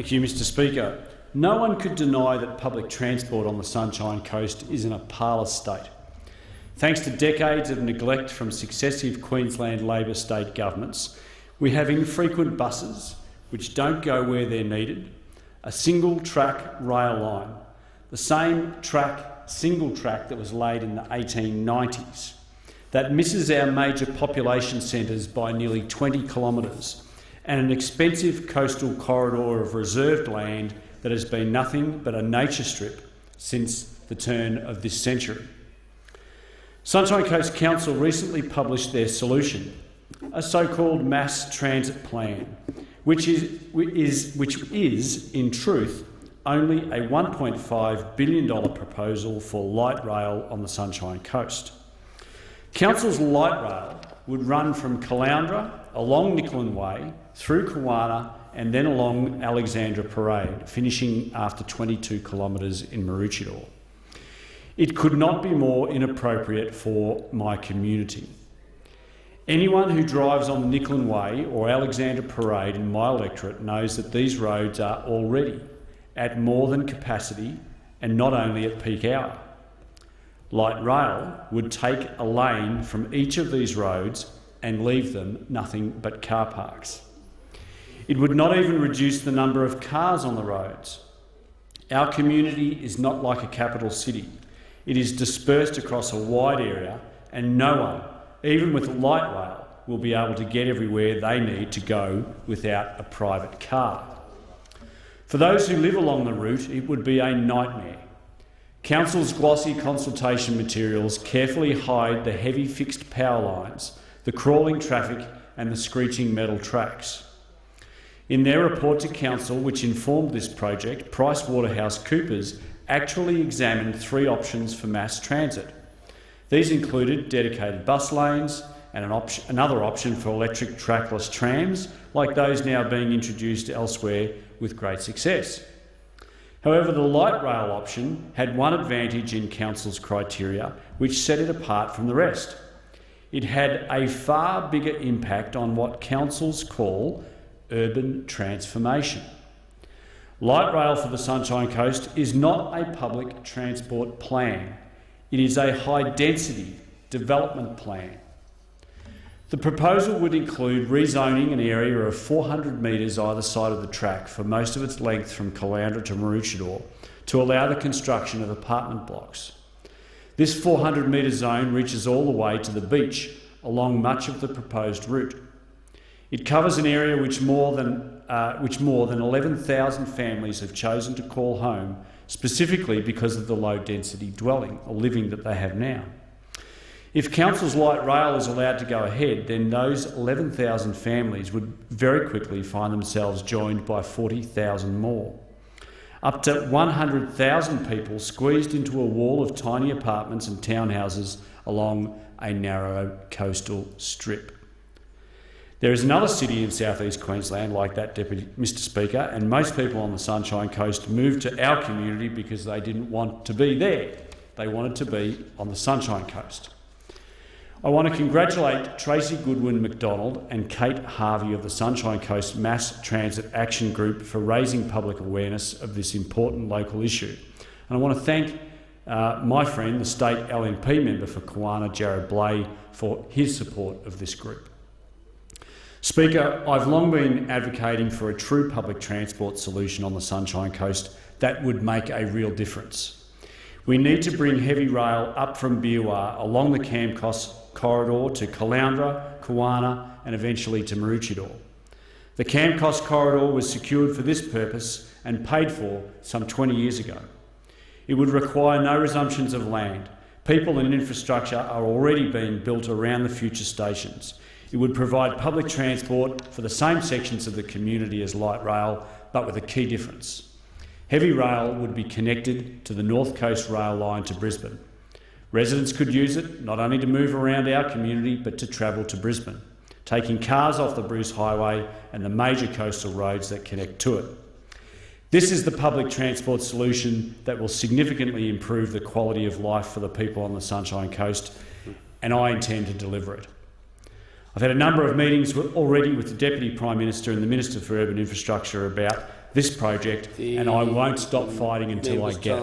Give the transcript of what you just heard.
Thank you, Mr Speaker. No one could deny that public transport on the Sunshine Coast is in a parlous state. Thanks to decades of neglect from successive Queensland Labor state governments, we have infrequent buses which don't go where they're needed, a single-track rail line, the same single track that was laid in the 1890s, that misses our major population centres by nearly 20 kilometres, and an expensive coastal corridor of reserved land that has been nothing but a nature strip since the turn of this century. Sunshine Coast Council recently published their solution, a so-called mass transit plan, which is, in truth, only a $1.5 billion proposal for light rail on the Sunshine Coast. Council's light rail would run from Caloundra along Nichollen Way, through Kawana and then along Alexandra Parade, finishing after 22 kilometres in Maroochydore. It could not be more inappropriate for my community. Anyone who drives on Nichollen Way or Alexandra Parade in my electorate knows that these roads are already at more than capacity, and not only at peak hour. Light rail would take a lane from each of these roads and leave them nothing but car parks. It would not even reduce the number of cars on the roads. Our community is not like a capital city. It is dispersed across a wide area, and no one, even with light rail, will be able to get everywhere they need to go without a private car. For those who live along the route, it would be a nightmare. Council's glossy consultation materials carefully hide the heavy fixed power lines, the crawling traffic and the screeching metal tracks. In their report to Council, which informed this project, PricewaterhouseCoopers actually examined 3 options for mass transit. These included dedicated bus lanes and another option for electric trackless trams, like those now being introduced elsewhere with great success. However, the light rail option had one advantage in Council's criteria, which set it apart from the rest. It had a far bigger impact on what councils call urban transformation. Light rail for the Sunshine Coast is not a public transport plan. It is a high-density development plan. The proposal would include rezoning an area of 400 metres either side of the track for most of its length from Caloundra to Maroochydore to allow the construction of apartment blocks. This 400-metre zone reaches all the way to the beach along much of the proposed route. It covers an area which more than 11,000 families have chosen to call home, specifically because of the low-density dwelling or living that they have now. If Council's light rail is allowed to go ahead, then those 11,000 families would very quickly find themselves joined by 40,000 more. Up to 100,000 people squeezed into a wall of tiny apartments and townhouses along a narrow coastal strip. There is another city in southeast Queensland like that, Mr Speaker, and most people on the Sunshine Coast moved to our community because they didn't want to be there. They wanted to be on the Sunshine Coast. I want to congratulate Tracy Goodwin McDonald and Kate Harvey of the Sunshine Coast Mass Transit Action Group for raising public awareness of this important local issue. And I want to thank my friend, the State LNP member for Kawana, Jared Blay, for his support of this group. Speaker, I've long been advocating for a true public transport solution on the Sunshine Coast that would make a real difference. We need to bring heavy rail up from Biwa along the Camcos corridor to Caloundra, Kawana and eventually to Maroochydore. The Camcos corridor was secured for this purpose and paid for some 20 years ago. It would require no resumptions of land. People and infrastructure are already being built around the future stations. It would provide public transport for the same sections of the community as light rail, but with a key difference. Heavy rail would be connected to the North Coast rail line to Brisbane. Residents could use it not only to move around our community, but to travel to Brisbane, taking cars off the Bruce Highway and the major coastal roads that connect to it. This is the public transport solution that will significantly improve the quality of life for the people on the Sunshine Coast, and I intend to deliver it. I've had a number of meetings already with the Deputy Prime Minister and the Minister for Urban Infrastructure about this project, and I won't stop fighting until I get it.